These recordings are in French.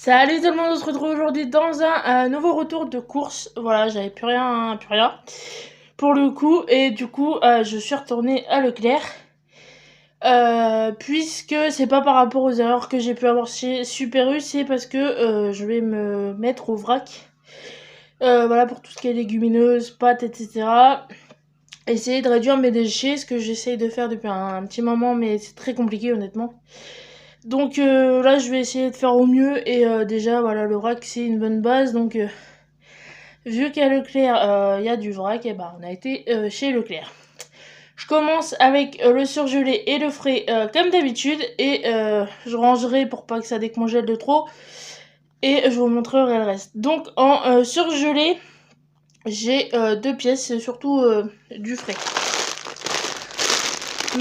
Salut tout le monde, on se retrouve aujourd'hui dans un nouveau retour de course. Voilà, j'avais plus rien pour le coup. Et du coup, je suis retournée à Leclerc. Puisque c'est pas par rapport aux erreurs que j'ai pu avoir chez Super U, c'est parce que je vais me mettre au vrac. Voilà, pour tout ce qui est légumineuses, pâtes, etc. Essayer de réduire mes déchets, ce que j'essaye de faire depuis un petit moment, mais c'est très compliqué honnêtement. Donc là, je vais essayer de faire au mieux. Et déjà, voilà, le vrac, c'est une bonne base. Donc, vu qu'à Leclerc, il y a du vrac, et bah, on a été chez Leclerc. Je commence avec le surgelé et le frais, comme d'habitude. Et je rangerai pour pas que ça décongèle de trop. Et je vous montrerai le reste. Donc, en surgelé, j'ai 2 pièces, c'est surtout du frais.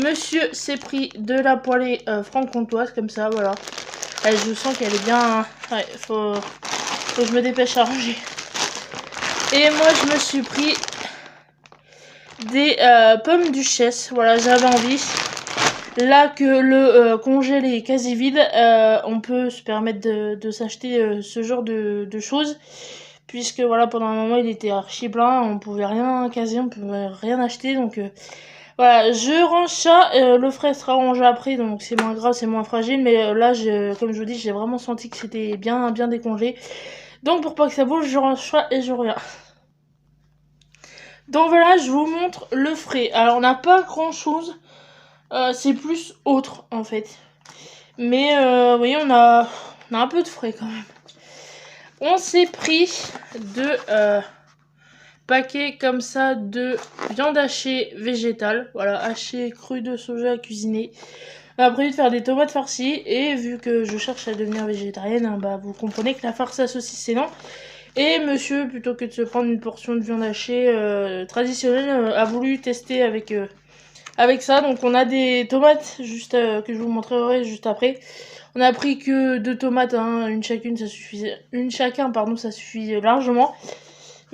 Monsieur s'est pris de la poêlée franc-comtoise, comme ça, voilà. Je sens qu'elle est bien... Ouais, faut que je me dépêche à ranger. Et moi, je me suis pris des pommes duchesse. Voilà, j'avais envie. Là que le congèle est quasi vide, on peut se permettre de s'acheter ce genre de choses. Puisque voilà, pendant un moment, il était archi plein. On pouvait rien caser, on pouvait rien acheter. Donc... voilà, je range ça, le frais sera rangé après, donc c'est moins gras, c'est moins fragile, mais là, comme je vous dis, j'ai vraiment senti que c'était bien décongelé. Donc pour pas que ça bouge, je range ça et je reviens. Donc voilà, je vous montre le frais. Alors on n'a pas grand chose, c'est plus autre en fait. Mais vous voyez, on a un peu de frais quand même. On s'est pris deux paquets comme ça de viande hachée végétale. Voilà, hachée crue de soja cuisinée. On a prévu de faire des tomates farcies. Et vu que je cherche à devenir végétarienne, hein, bah, vous comprenez que la farce à saucisse c'est non. Et monsieur, plutôt que de se prendre une portion de viande hachée traditionnelle, a voulu tester avec ça. Donc on a des tomates juste que je vous montrerai juste après. On a pris que 2 tomates, hein, une chacun, ça suffit largement.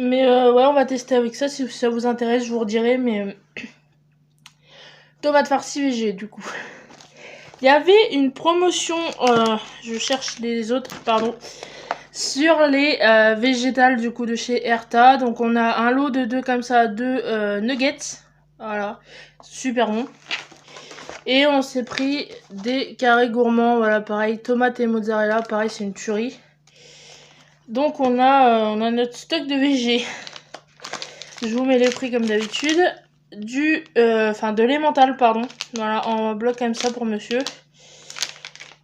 Mais ouais, on va tester avec ça. Si ça vous intéresse, je vous redirai. Mais tomates farcies végé du coup. Il y avait une promotion, je cherche les autres, pardon, sur les végétales du coup de chez Erta. Donc on a un lot de 2 comme ça, 2 nuggets. Voilà, super bon. Et on s'est pris des carrés gourmands, voilà, pareil, tomates et mozzarella, pareil, c'est une tuerie. Donc on a notre stock de végé. Je vous mets les prix comme d'habitude. De l'emmental, pardon. Voilà, en bloc comme ça pour monsieur.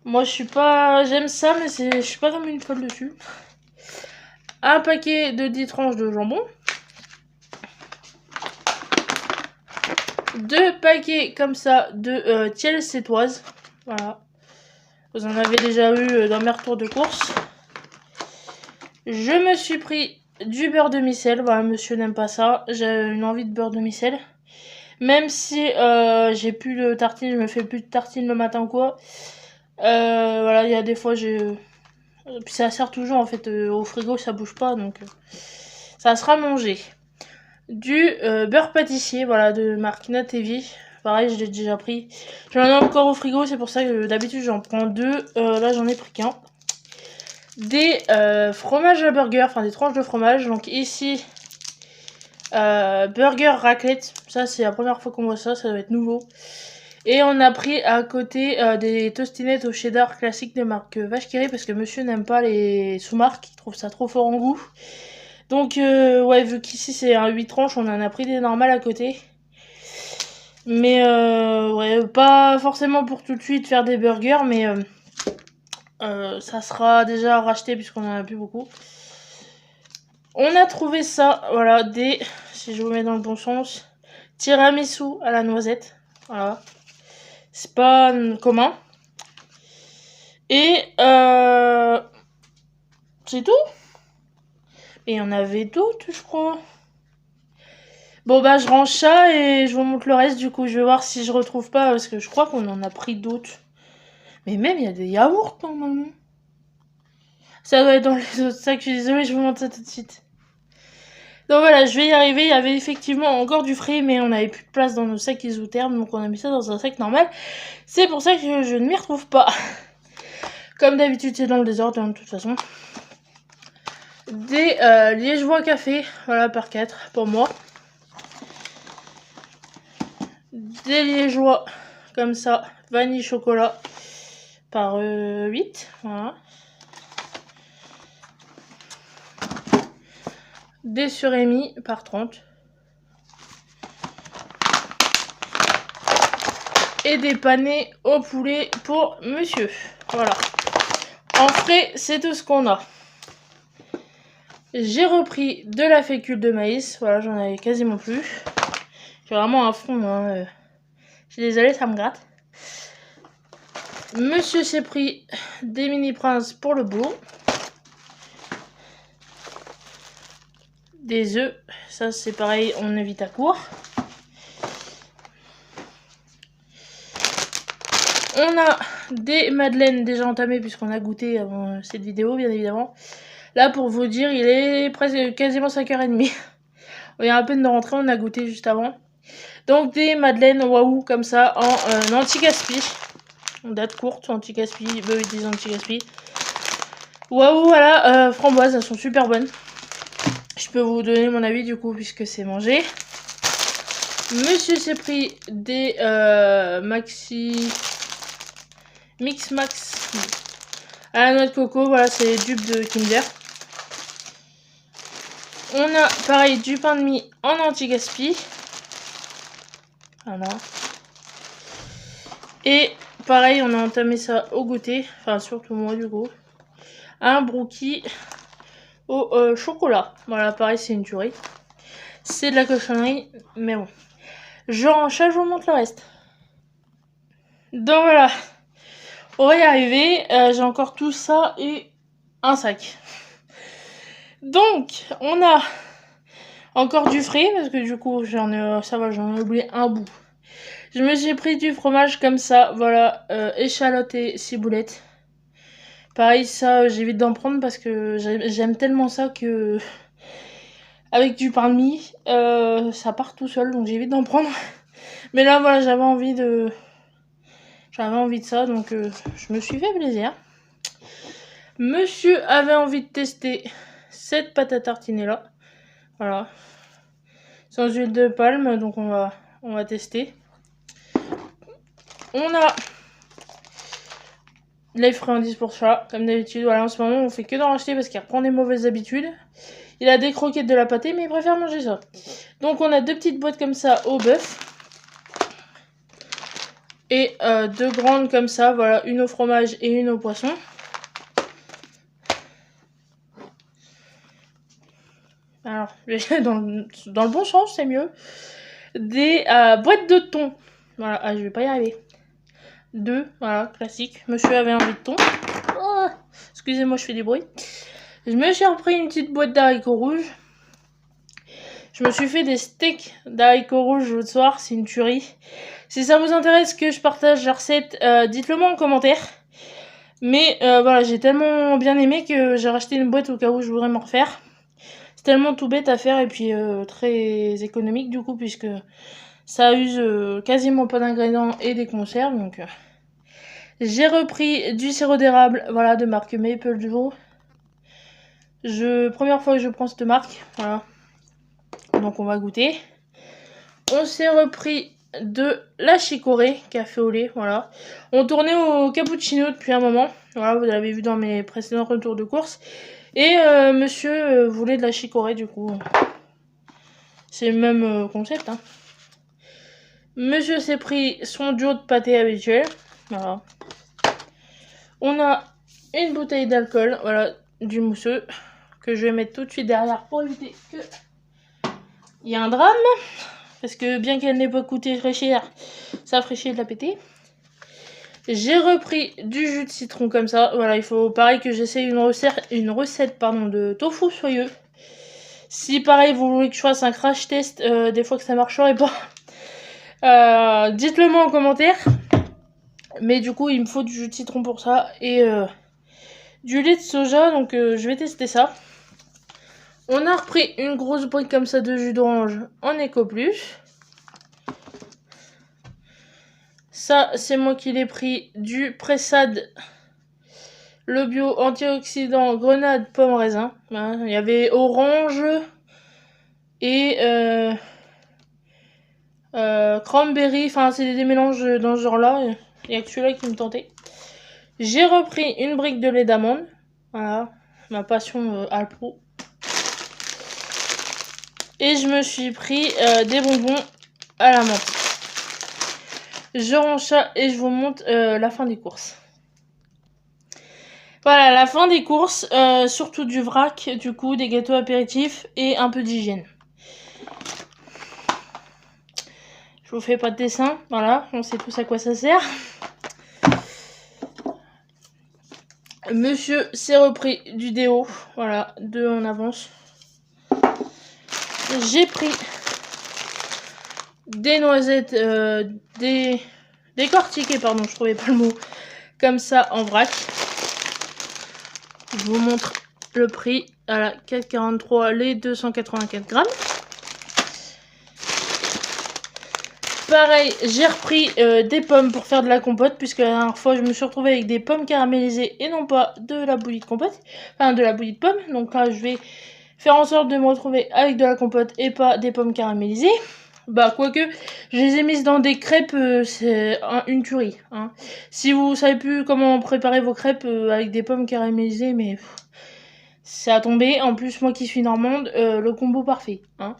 Moi, j'aime ça, mais je suis pas comme une folle dessus. Un paquet de 10 tranches de jambon. 2 paquets comme ça de tiels sétoises. Voilà. Vous en avez déjà eu dans mes retours de course. Je me suis pris du beurre demi-sel. Voilà, monsieur n'aime pas ça. J'ai une envie de beurre demi-sel. Même si j'ai plus de tartines, je me fais plus de tartines le matin ou quoi. Voilà, il y a des fois puis ça sert toujours en fait au frigo, ça bouge pas, donc ça sera mangé. Du beurre pâtissier, voilà, de marque Natevi. Pareil, je l'ai déjà pris. J'en ai encore au frigo, c'est pour ça que d'habitude j'en prends 2. Là, j'en ai pris qu'un. Des fromages à burger, enfin des tranches de fromage. Donc ici, burger raclette. Ça, c'est la première fois qu'on voit ça, ça doit être nouveau. Et on a pris à côté des tostinettes au cheddar classiques de marque Vache qui rit parce que monsieur n'aime pas les sous-marques, il trouve ça trop fort en goût. Donc ouais, vu qu'ici c'est un 8 tranches, on en a pris des normales à côté. Mais ouais, pas forcément pour tout de suite faire des burgers, mais ça sera déjà racheté puisqu'on en a plus beaucoup. On a trouvé ça, voilà, si je vous mets dans le bon sens, tiramisu à la noisette. Voilà. C'est pas commun. Et c'est tout. Et il y en avait d'autres, je crois. Bon bah je range ça et je vous montre le reste. Du coup je vais voir si je retrouve pas, parce que je crois qu'on en a pris d'autres. Mais même il y a des yaourts normalement. Ça doit être dans les autres sacs. Je suis désolée, je vous montre ça tout de suite. Donc voilà, je vais y arriver. Il y avait effectivement encore du frais, mais on n'avait plus de place dans nos sacs isothermes, donc on a mis ça dans un sac normal. C'est pour ça que je ne m'y retrouve pas. Comme d'habitude, c'est dans le désordre, hein, de toute façon. Des liégeois café, voilà, par 4 pour moi. Des liégeois comme ça, vanille chocolat par 8, voilà. Des surémis par 30. Et des panés au poulet pour monsieur. Voilà. En frais, c'est tout ce qu'on a. J'ai repris de la fécule de maïs. Voilà, j'en avais quasiment plus. J'ai vraiment un fond. Hein. Je suis désolée, ça me gratte. Monsieur s'est pris des mini princes pour le boulot. Des œufs. Ça, c'est pareil, on évite à court. On a des madeleines déjà entamées puisqu'on a goûté avant cette vidéo, bien évidemment. Là, pour vous dire, il est presque quasiment 5h30. On vient à peine de rentrer, on a goûté juste avant. Donc des madeleines waouh comme ça en anti-gaspi. En date courte, anti-gaspi, ils disent anti-gaspi. Waouh, voilà, framboises, elles sont super bonnes. Je peux vous donner mon avis du coup puisque c'est mangé. Monsieur s'est pris des maxi Mix Max à la noix de coco, voilà, c'est les dupes de Kinder. On a pareil du pain de mie en anti-gaspi. Voilà. Et pareil, on a entamé ça au goûter, enfin surtout moi du coup. Un brookie au chocolat. Voilà, pareil, c'est une tuerie. C'est de la cochonnerie, mais bon. Je renchasse, je vous montre le reste. Donc voilà, on va y arriver. J'ai encore tout ça et un sac. Donc, on a encore du frais, parce que du coup, j'en ai oublié un bout. Je me suis pris du fromage comme ça, voilà, échalote et ciboulette. Pareil, ça, j'évite d'en prendre parce que j'aime tellement ça que... Avec du pain de mie, ça part tout seul, donc j'évite d'en prendre. Mais là, voilà, j'avais envie de ça, donc je me suis fait plaisir. Monsieur avait envie de tester cette pâte à tartiner là. Voilà. Sans huile de palme, donc on va tester. On a les friandises pour chat, comme d'habitude. Voilà, en ce moment, on fait que d'en racheter parce qu'il reprend des mauvaises habitudes. Il a des croquettes de la pâtée, mais il préfère manger ça. Donc on a 2 petites boîtes comme ça au bœuf. Et 2 grandes comme ça, voilà, une au fromage et une au poisson. Alors, dans le bon sens, c'est mieux. Des boîtes de thon. Voilà, je vais pas y arriver. 2, voilà, classique. Monsieur avait envie de thon. Oh, excusez-moi, je fais des bruits. Je me suis repris une petite boîte d'haricots rouges. Je me suis fait des steaks d'haricots rouges l'autre soir, c'est une tuerie. Si ça vous intéresse que je partage la recette, dites-le moi en commentaire. Mais voilà, j'ai tellement bien aimé que j'ai racheté une boîte au cas où je voudrais m'en refaire. C'est tellement tout bête à faire et puis très économique du coup puisque ça use quasiment pas d'ingrédients et des conserves. Donc j'ai repris du sirop d'érable, voilà, de marque Maple Duo. Première fois que je prends cette marque, voilà. Donc on va goûter. On s'est repris de la chicorée café au lait, voilà. On tournait au cappuccino depuis un moment, voilà, vous l'avez vu dans mes précédents retours de course. Et monsieur voulait de la chicorée du coup. C'est le même concept, hein. Monsieur s'est pris son duo de pâté habituel, voilà. On a une bouteille d'alcool, voilà, du mousseux, que je vais mettre tout de suite derrière pour éviter que il y ait un drame. Parce que bien qu'elle n'ait pas coûté très cher, ça ferait chier de la péter. J'ai repris du jus de citron comme ça. Voilà, il faut pareil que j'essaye une recette de tofu soyeux. Si pareil vous voulez que je fasse un crash test, des fois que ça marcherait pas, dites-le moi en commentaire. Mais du coup il me faut du jus de citron pour ça et du lait de soja, donc je vais tester ça. On a repris une grosse brique comme ça de jus d'orange en Eco Plus. Ça, c'est moi qui l'ai pris du Pressade le bio antioxydant grenade pomme raisin. Hein, il y avait orange et cranberry. Enfin, c'est des mélanges dans ce genre-là. Il y a que celui-là qui me tentait. J'ai repris une brique de lait d'amande. Voilà, ma passion Alpro. Et je me suis pris des bonbons à la menthe. Je range ça et je vous montre la fin des courses. Voilà, la fin des courses, surtout du vrac, du coup, des gâteaux apéritifs et un peu d'hygiène. Je vous fais pas de dessin, voilà, on sait tous à quoi ça sert. Monsieur s'est repris du déo, voilà, 2 en avance. J'ai pris des noisettes, décortiquées, pardon, je trouvais pas le mot, comme ça en vrac. Je vous montre le prix, voilà, 4,43 les 284 grammes. Pareil, j'ai repris des pommes pour faire de la compote, puisque la dernière fois je me suis retrouvée avec des pommes caramélisées et non pas de la bouillie de compote, enfin de la bouillie de pommes. Donc là je vais faire en sorte de me retrouver avec de la compote et pas des pommes caramélisées. Bah quoique, je les ai mises dans des crêpes, c'est une tuerie. Hein. Si vous savez plus comment préparer vos crêpes avec des pommes caramélisées, mais c'est à tomber. En plus moi qui suis normande, le combo parfait. Hein.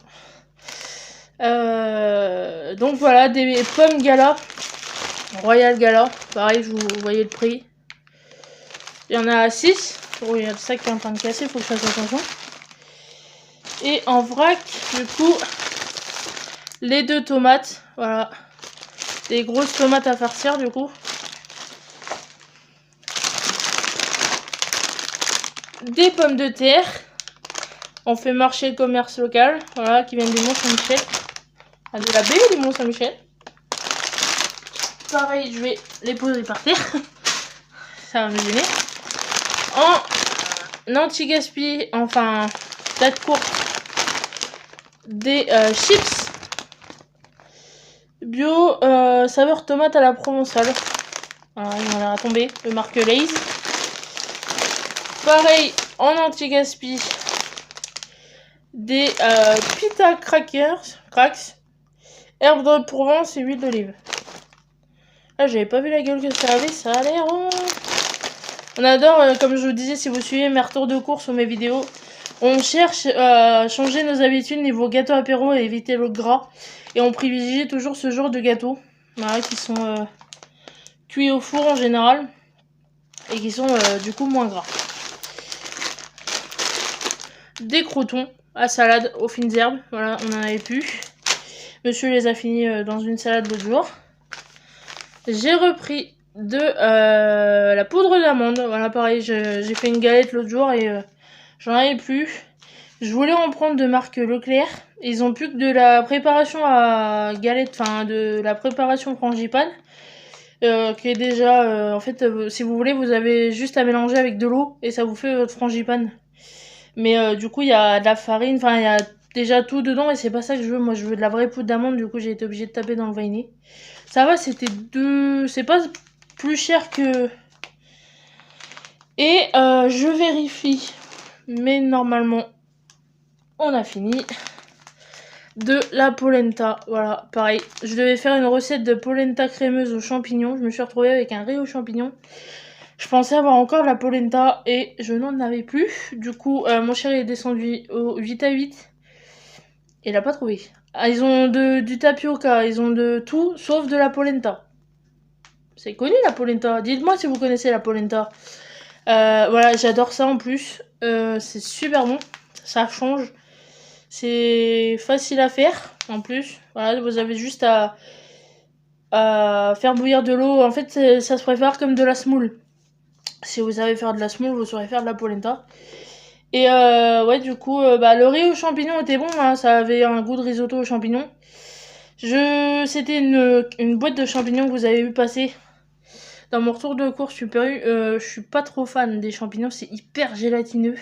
Donc voilà, des pommes Gala, Royal Gala, pareil, vous voyez le prix. Il y en a 6. Oh, il y a le sac qui est en train de casser, il faut que je fasse attention. Et en vrac, du coup, les 2 tomates, voilà. Des grosses tomates à farcir, du coup. Des pommes de terre. On fait marcher le commerce local, voilà, qui viennent du Mont-Saint-Michel. Ah, de la baie du Mont-Saint-Michel. Pareil, je vais les poser par terre. Ça va me gêner. En anti-gaspi, enfin, date courte, des chips bio saveur tomate à la provençale. Voilà, ils ont l'air à tomber, de marque Lay's. Pareil, en anti-gaspi, des pita cracks, herbe de Provence et huile d'olive. Là, j'avais pas vu la gueule que ça avait, ça a l'air... On adore, comme je vous disais, si vous suivez mes retours de course ou mes vidéos, on cherche à changer nos habitudes niveau gâteau apéro et éviter le gras. Et on privilégie toujours ce genre de gâteaux, voilà, qui sont cuits au four en général. Et qui sont du coup moins gras. Des croûtons à salade aux fines herbes, voilà, on en avait plus. Monsieur les a finis dans une salade l'autre jour. J'ai repris de la poudre d'amande. Voilà, pareil, j'ai fait une galette l'autre jour et j'en avais plus. Je voulais en prendre de marque Leclerc. Ils ont plus que de la préparation à galette, enfin de la préparation frangipane. Qui est déjà, en fait, si vous voulez, vous avez juste à mélanger avec de l'eau et ça vous fait votre frangipane. Mais du coup, il y a de la farine, enfin, il y a déjà tout dedans et c'est pas ça que je veux. Moi, je veux de la vraie poudre d'amande, du coup, j'ai été obligée de taper dans le vanier. Ça va, c'était c'est pas plus cher que... Et je vérifie, mais normalement, on a fini. De la polenta, voilà, pareil. Je devais faire une recette de polenta crémeuse aux champignons. Je me suis retrouvée avec un riz aux champignons. Je pensais avoir encore de la polenta et je n'en avais plus. Du coup, mon chéri est descendu au 8 à 8. Et il n'a pas trouvé. Ah, ils ont du tapioca, ils ont de tout, sauf de la polenta. C'est connu la polenta. Dites-moi si vous connaissez la polenta. Voilà, j'adore ça en plus. C'est super bon. Ça change. C'est facile à faire en plus. Voilà, vous avez juste à faire bouillir de l'eau. En fait, ça se prépare comme de la semoule. Si vous savez faire de la semoule, vous saurez faire de la polenta. Et ouais, du coup, le riz aux champignons était bon, hein, ça avait un goût de risotto aux champignons. C'était une boîte de champignons que vous avez vu passer dans mon retour de course Super U. Je suis pas trop fan des champignons, c'est hyper gélatineux.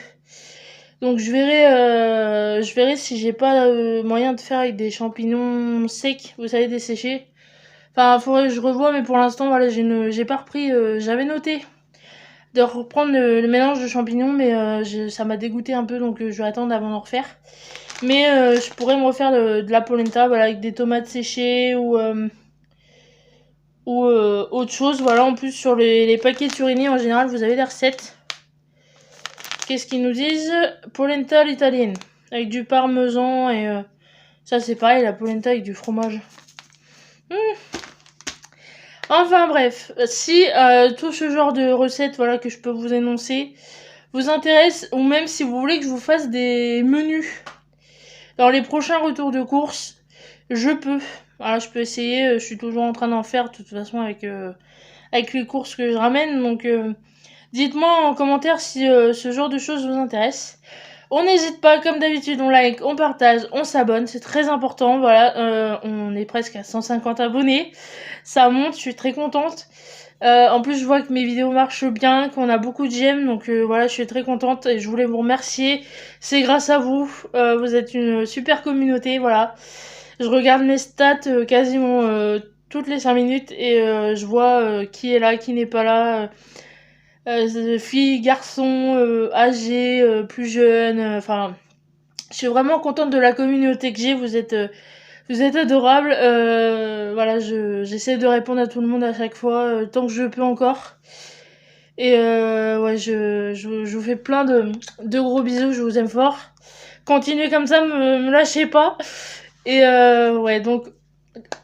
Donc je verrai si j'ai pas moyen de faire avec des champignons secs, vous savez, desséchés. Enfin, faudrait que je revoie, mais pour l'instant, voilà, j'ai pas repris. J'avais noté de reprendre le mélange de champignons, mais ça m'a dégoûté un peu, donc je vais attendre avant d'en refaire. Mais je pourrais me refaire de la polenta, voilà, avec des tomates séchées ou autre chose. Voilà, en plus sur les paquets de Turini, en général, vous avez des recettes. Qu'est-ce qu'ils nous disent? Polenta à l'italienne, avec du parmesan et ça c'est pareil, la polenta avec du fromage. Enfin bref, si tout ce genre de recettes, voilà, que je peux vous énoncer vous intéresse, ou même si vous voulez que je vous fasse des menus dans les prochains retours de course, je peux. Voilà, je peux essayer, je suis toujours en train d'en faire de toute façon avec les courses que je ramène, donc dites-moi en commentaire si ce genre de choses vous intéresse. On n'hésite pas, comme d'habitude, on like, on partage, on s'abonne, c'est très important, voilà, on est presque à 150 abonnés, ça monte, je suis très contente. En plus, je vois que mes vidéos marchent bien, qu'on a beaucoup de j'aime, donc voilà, je suis très contente et je voulais vous remercier. C'est grâce à vous, vous êtes une super communauté, voilà. Je regarde mes stats quasiment toutes les 5 minutes et je vois qui est là, qui n'est pas là. Filles, garçons, âgés, plus jeunes, enfin, je suis vraiment contente de la communauté que j'ai, vous êtes adorables, voilà, j'essaie de répondre à tout le monde à chaque fois, tant que je peux encore. Et ouais, je vous fais plein de gros bisous, je vous aime fort. Continuez comme ça, me lâchez pas. Et ouais, donc,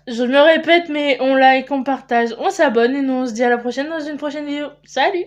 je me répète, mais on like, on partage, on s'abonne, et nous on se dit à la prochaine dans une prochaine vidéo. Salut!